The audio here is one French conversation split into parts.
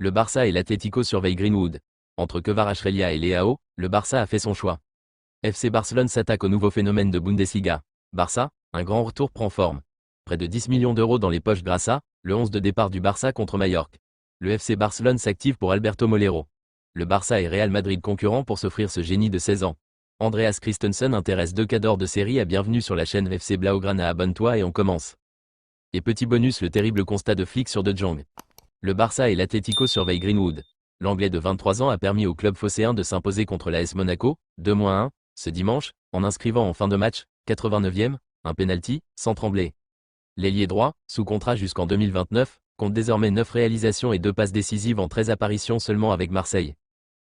Le Barça et l'Atlético surveillent Greenwood. Entre Kvaratskhelia et Leao, le Barça a fait son choix. FC Barcelone s'attaque au nouveau phénomène de Bundesliga. Barça, un grand retour prend forme. Près de 10 millions d'euros dans les poches grâce à le 11 de départ du Barça contre Majorque. Le FC Barcelone s'active pour Alberto Molero. Le Barça et Real Madrid concurrents pour s'offrir ce génie de 16 ans. Andreas Christensen intéresse 2 cadors de série à bienvenue sur la chaîne FC Blaugrana. Abonne-toi et on commence. Et petit bonus, le terrible constat de flic sur De Jong. Le Barça et l'Atlético surveillent Greenwood. L'Anglais de 23 ans a permis au club phocéen de s'imposer contre l'AS Monaco, 2-1, ce dimanche, en inscrivant en fin de match, 89e, un penalty, sans trembler. L'ailier droit, sous contrat jusqu'en 2029, compte désormais 9 réalisations et 2 passes décisives en 13 apparitions seulement avec Marseille.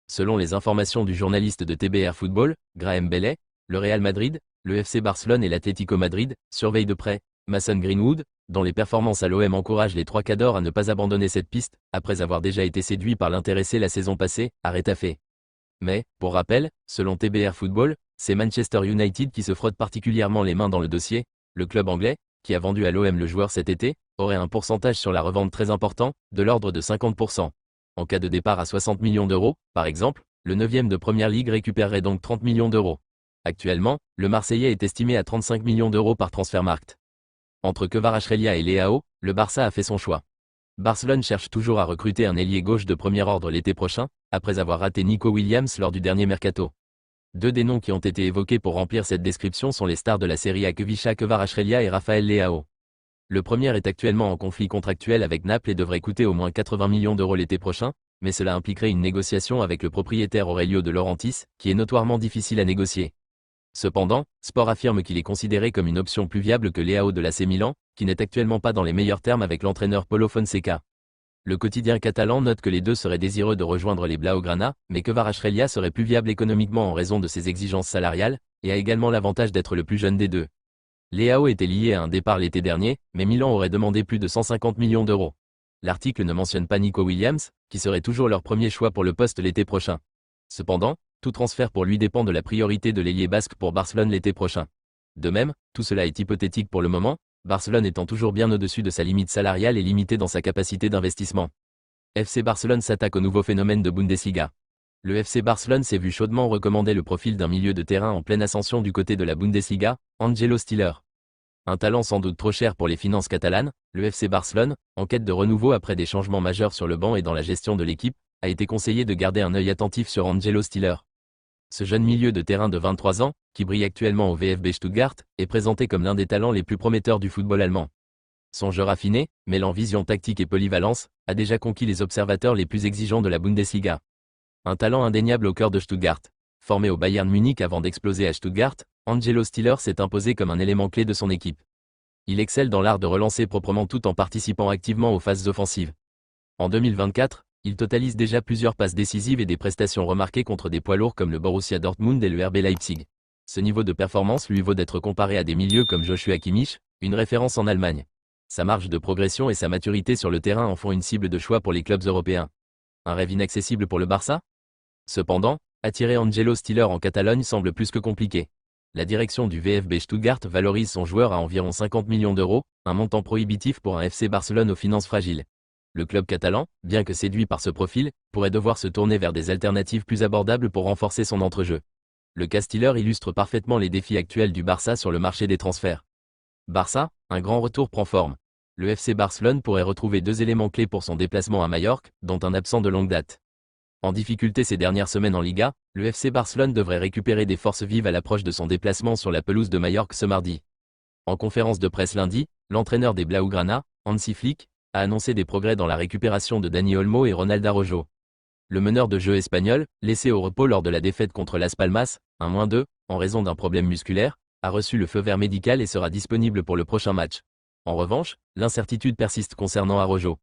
Selon les informations du journaliste de TBR Football, Graham Belley, le Real Madrid, le FC Barcelone et l'Atlético Madrid surveillent de près Mason Greenwood, dont les performances à l'OM encouragent les 3 cadors à ne pas abandonner cette piste, après avoir déjà été séduits par l'intéressé la saison passée, à Retafe. Mais, pour rappel, selon TBR Football, c'est Manchester United qui se frotte particulièrement les mains dans le dossier. Le club anglais, qui a vendu à l'OM le joueur cet été, aurait un pourcentage sur la revente très important, de l'ordre de 50%. En cas de départ à 60 millions d'euros, par exemple, le 9e de Première Ligue récupérerait donc 30 millions d'euros. Actuellement, le Marseillais est estimé à 35 millions d'euros par Transfermarkt. Entre Kvaratskhelia et Leao, le Barça a fait son choix. Barcelone cherche toujours à recruter un ailier gauche de premier ordre l'été prochain, après avoir raté Nico Williams lors du dernier mercato. 2 des noms qui ont été évoqués pour remplir cette description sont les stars de la série A Khvicha Kvaratskhelia et Raphaël Leao. Le premier est actuellement en conflit contractuel avec Naples et devrait coûter au moins 80 millions d'euros l'été prochain, mais cela impliquerait une négociation avec le propriétaire Aurelio de Laurentiis, qui est notoirement difficile à négocier. Cependant, Sport affirme qu'il est considéré comme une option plus viable que Leao de l'AC Milan, qui n'est actuellement pas dans les meilleurs termes avec l'entraîneur Paulo Fonseca. Le quotidien catalan note que les deux seraient désireux de rejoindre les Blaugrana, mais que Kvaratskhelia serait plus viable économiquement en raison de ses exigences salariales, et a également l'avantage d'être le plus jeune des deux. Leao était lié à un départ l'été dernier, mais Milan aurait demandé plus de 150 millions d'euros. L'article ne mentionne pas Nico Williams, qui serait toujours leur premier choix pour le poste l'été prochain. Cependant, tout transfert pour lui dépend de la priorité de l'ailier basque pour Barcelone l'été prochain. De même, tout cela est hypothétique pour le moment, Barcelone étant toujours bien au-dessus de sa limite salariale et limité dans sa capacité d'investissement. FC Barcelone s'attaque au nouveau phénomène de Bundesliga. Le FC Barcelone s'est vu chaudement recommander le profil d'un milieu de terrain en pleine ascension du côté de la Bundesliga, Angelo Stiller. Un talent sans doute trop cher pour les finances catalanes, le FC Barcelone, en quête de renouveau après des changements majeurs sur le banc et dans la gestion de l'équipe, a été conseillé de garder un œil attentif sur Angelo Stiller. Ce jeune milieu de terrain de 23 ans, qui brille actuellement au VfB Stuttgart, est présenté comme l'un des talents les plus prometteurs du football allemand. Son jeu raffiné, mêlant vision tactique et polyvalence, a déjà conquis les observateurs les plus exigeants de la Bundesliga. Un talent indéniable au cœur de Stuttgart. Formé au Bayern Munich avant d'exploser à Stuttgart, Angelo Stiller s'est imposé comme un élément clé de son équipe. Il excelle dans l'art de relancer proprement tout en participant activement aux phases offensives. En 2024, il totalise déjà plusieurs passes décisives et des prestations remarquées contre des poids lourds comme le Borussia Dortmund et le RB Leipzig. Ce niveau de performance lui vaut d'être comparé à des milieux comme Joshua Kimmich, une référence en Allemagne. Sa marge de progression et sa maturité sur le terrain en font une cible de choix pour les clubs européens. Un rêve inaccessible pour le Barça ? Cependant, attirer Angelo Stiller en Catalogne semble plus que compliqué. La direction du VfB Stuttgart valorise son joueur à environ 50 millions d'euros, un montant prohibitif pour un FC Barcelone aux finances fragiles. Le club catalan, bien que séduit par ce profil, pourrait devoir se tourner vers des alternatives plus abordables pour renforcer son entrejeu. Le cas Stiller illustre parfaitement les défis actuels du Barça sur le marché des transferts. Barça, un grand retour prend forme. Le FC Barcelone pourrait retrouver 2 éléments clés pour son déplacement à Majorque, dont un absent de longue date. En difficulté ces dernières semaines en Liga, le FC Barcelone devrait récupérer des forces vives à l'approche de son déplacement sur la pelouse de Majorque ce mardi. En conférence de presse lundi, l'entraîneur des Blaugrana, Hansi Flick, a annoncé des progrès dans la récupération de Dani Olmo et Ronald Araujo. Le meneur de jeu espagnol, laissé au repos lors de la défaite contre Las Palmas, 1-2, en raison d'un problème musculaire, a reçu le feu vert médical et sera disponible pour le prochain match. En revanche, l'incertitude persiste concernant Araujo.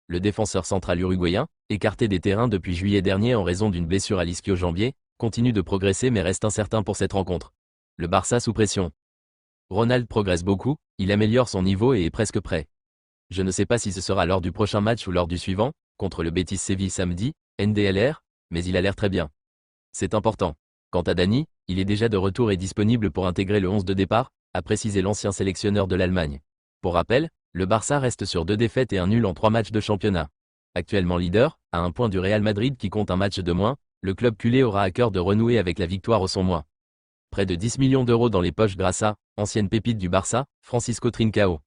Le défenseur central uruguayen, écarté des terrains depuis juillet dernier en raison d'une blessure à l'ischio-jambier, continue de progresser mais reste incertain pour cette rencontre. Le Barça sous pression. Ronald progresse beaucoup, il améliore son niveau et est presque prêt. Je ne sais pas si ce sera lors du prochain match ou lors du suivant, contre le Betis Séville samedi, NDLR, mais il a l'air très bien. C'est important. Quant à Dani, il est déjà de retour et disponible pour intégrer le 11 de départ, a précisé l'ancien sélectionneur de l'Allemagne. Pour rappel, le Barça reste sur 2 défaites et un nul en 3 matchs de championnat. Actuellement leader, à un point du Real Madrid qui compte un match de moins, le club culé aura à cœur de renouer avec la victoire au son mois. Près de 10 millions d'euros dans les poches grâce à, ancienne pépite du Barça, Francisco Trincao.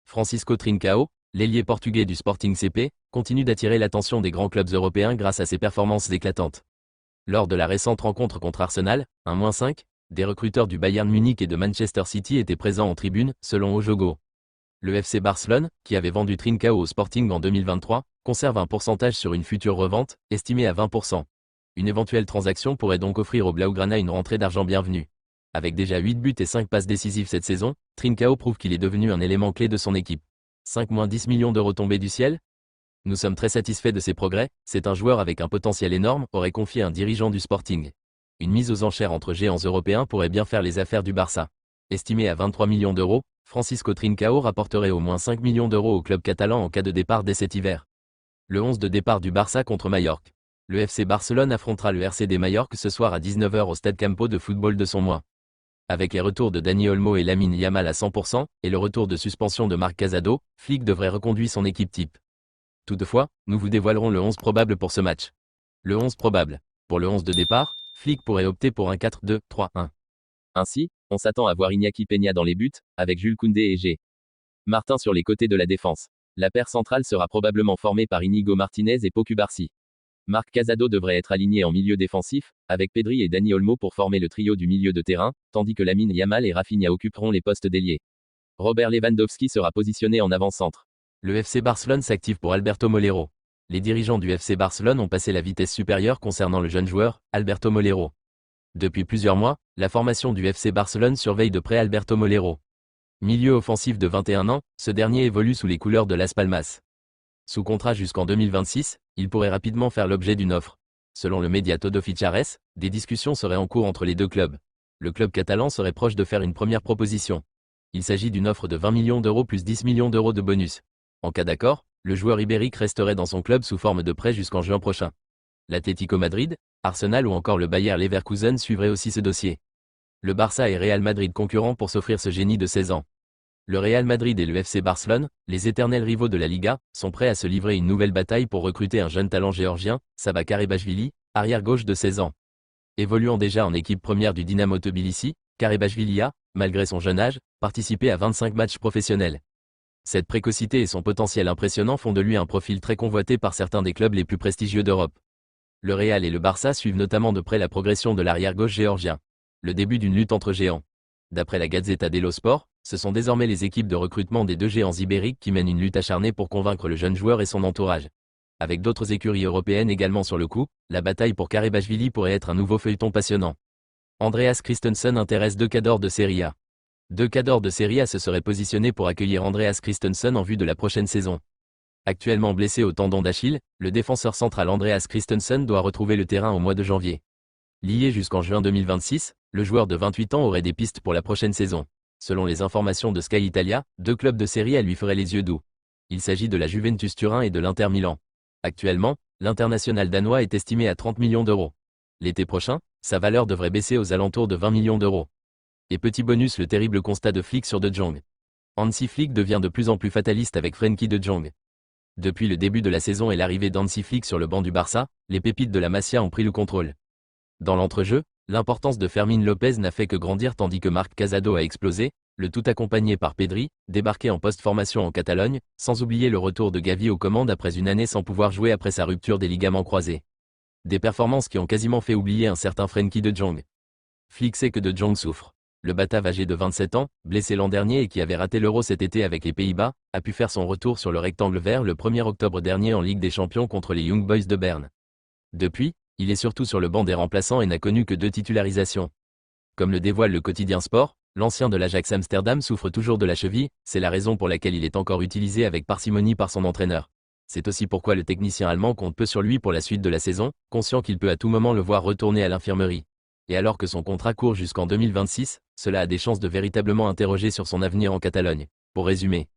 Francisco Trincao, l'ailier portugais du Sporting CP, continue d'attirer l'attention des grands clubs européens grâce à ses performances éclatantes. Lors de la récente rencontre contre Arsenal, 1-5, des recruteurs du Bayern Munich et de Manchester City étaient présents en tribune, selon Ojogo. Le FC Barcelone, qui avait vendu Trincao au Sporting en 2023, conserve un pourcentage sur une future revente, estimé à 20%. Une éventuelle transaction pourrait donc offrir au Blaugrana une rentrée d'argent bienvenue. Avec déjà 8 buts et 5 passes décisives cette saison, Trincao prouve qu'il est devenu un élément clé de son équipe. 5-10 millions d'euros tombés du ciel? Nous sommes très satisfaits de ses progrès, c'est un joueur avec un potentiel énorme, aurait confié un dirigeant du Sporting. Une mise aux enchères entre géants européens pourrait bien faire les affaires du Barça. Estimé à 23 millions d'euros, Francisco Trincao rapporterait au moins 5 millions d'euros au club catalan en cas de départ dès cet hiver. Le 11 de départ du Barça contre Majorque. Le FC Barcelone affrontera le RCD Majorque ce soir à 19h au Stade Campo de football de son mois. Avec les retours de Dani Olmo et Lamine Yamal à 100%, et le retour de suspension de Marc Casado, Flick devrait reconduire son équipe type. Toutefois, nous vous dévoilerons le 11 probable pour ce match. Le 11 probable. Pour le 11 de départ, Flick pourrait opter pour un 4-2-3-1. Ainsi, on s'attend à voir Iñaki Peña dans les buts, avec Jules Koundé et G. Martin sur les côtés de la défense. La paire centrale sera probablement formée par Inigo Martinez et Pau Cubarsí. Marc Casado devrait être aligné en milieu défensif, avec Pedri et Dani Olmo pour former le trio du milieu de terrain, tandis que Lamine Yamal et Rafinha occuperont les postes d'ailier. Robert Lewandowski sera positionné en avant-centre. Le FC Barcelone s'active pour Alberto Molero. Les dirigeants du FC Barcelone ont passé la vitesse supérieure concernant le jeune joueur, Alberto Molero. Depuis plusieurs mois, la formation du FC Barcelone surveille de près Alberto Molero. Milieu offensif de 21 ans, ce dernier évolue sous les couleurs de Las Palmas. Sous contrat jusqu'en 2026, il pourrait rapidement faire l'objet d'une offre. Selon le média Todo Fichares, des discussions seraient en cours entre les deux clubs. Le club catalan serait proche de faire une première proposition. Il s'agit d'une offre de 20 millions d'euros plus 10 millions d'euros de bonus. En cas d'accord, le joueur ibérique resterait dans son club sous forme de prêt jusqu'en juin prochain. L'Atlético Madrid, Arsenal ou encore le Bayer Leverkusen suivraient aussi ce dossier. Le Barça et Real Madrid concurrents pour s'offrir ce génie de 16 ans. Le Real Madrid et le FC Barcelone, les éternels rivaux de la Liga, sont prêts à se livrer une nouvelle bataille pour recruter un jeune talent géorgien, Saba Karebashvili, arrière-gauche de 16 ans. Évoluant déjà en équipe première du Dynamo Tbilisi, Karebashvili a, malgré son jeune âge, participé à 25 matchs professionnels. Cette précocité et son potentiel impressionnant font de lui un profil très convoité par certains des clubs les plus prestigieux d'Europe. Le Real et le Barça suivent notamment de près la progression de l'arrière-gauche géorgien. Le début d'une lutte entre géants. D'après la Gazzetta dello Sport, ce sont désormais les équipes de recrutement des deux géants ibériques qui mènent une lutte acharnée pour convaincre le jeune joueur et son entourage. Avec d'autres écuries européennes également sur le coup, la bataille pour Karebashvili pourrait être un nouveau feuilleton passionnant. Andreas Christensen intéresse deux cadors de Serie A. Deux cadors de Serie A se seraient positionnés pour accueillir Andreas Christensen en vue de la prochaine saison. Actuellement blessé au tendon d'Achille, le défenseur central Andreas Christensen doit retrouver le terrain au mois de janvier. Lié jusqu'en juin 2026, le joueur de 28 ans aurait des pistes pour la prochaine saison. Selon les informations de Sky Italia, deux clubs de Serie A lui feraient les yeux doux. Il s'agit de la Juventus Turin et de l'Inter Milan. Actuellement, l'international danois est estimé à 30 millions d'euros. L'été prochain, sa valeur devrait baisser aux alentours de 20 millions d'euros. Et petit bonus, le terrible constat de Flick sur De Jong. Hansi Flick devient de plus en plus fataliste avec Frenkie De Jong. Depuis le début de la saison et l'arrivée d'Hansi Flick sur le banc du Barça, les pépites de la Masia ont pris le contrôle. Dans l'entrejeu, l'importance de Fermín López n'a fait que grandir tandis que Marc Casado a explosé, le tout accompagné par Pedri, débarqué en post-formation en Catalogne, sans oublier le retour de Gavi aux commandes après une année sans pouvoir jouer après sa rupture des ligaments croisés. Des performances qui ont quasiment fait oublier un certain Frenkie De Jong. Flick sait que De Jong souffre. Le Batave âgé de 27 ans, blessé l'an dernier et qui avait raté l'Euro cet été avec les Pays-Bas, a pu faire son retour sur le rectangle vert le 1er octobre dernier en Ligue des Champions contre les Young Boys de Berne. Depuis, il est surtout sur le banc des remplaçants et n'a connu que 2 titularisations. Comme le dévoile le quotidien Sport, l'ancien de l'Ajax Amsterdam souffre toujours de la cheville, c'est la raison pour laquelle il est encore utilisé avec parcimonie par son entraîneur. C'est aussi pourquoi le technicien allemand compte peu sur lui pour la suite de la saison, conscient qu'il peut à tout moment le voir retourner à l'infirmerie. Et alors que son contrat court jusqu'en 2026, cela a des chances de véritablement interroger sur son avenir en Catalogne. Pour résumer,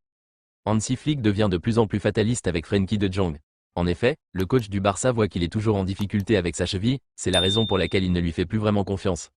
Hansi Flick devient de plus en plus fataliste avec Frenkie De Jong. En effet, le coach du Barça voit qu'il est toujours en difficulté avec sa cheville, c'est la raison pour laquelle il ne lui fait plus vraiment confiance.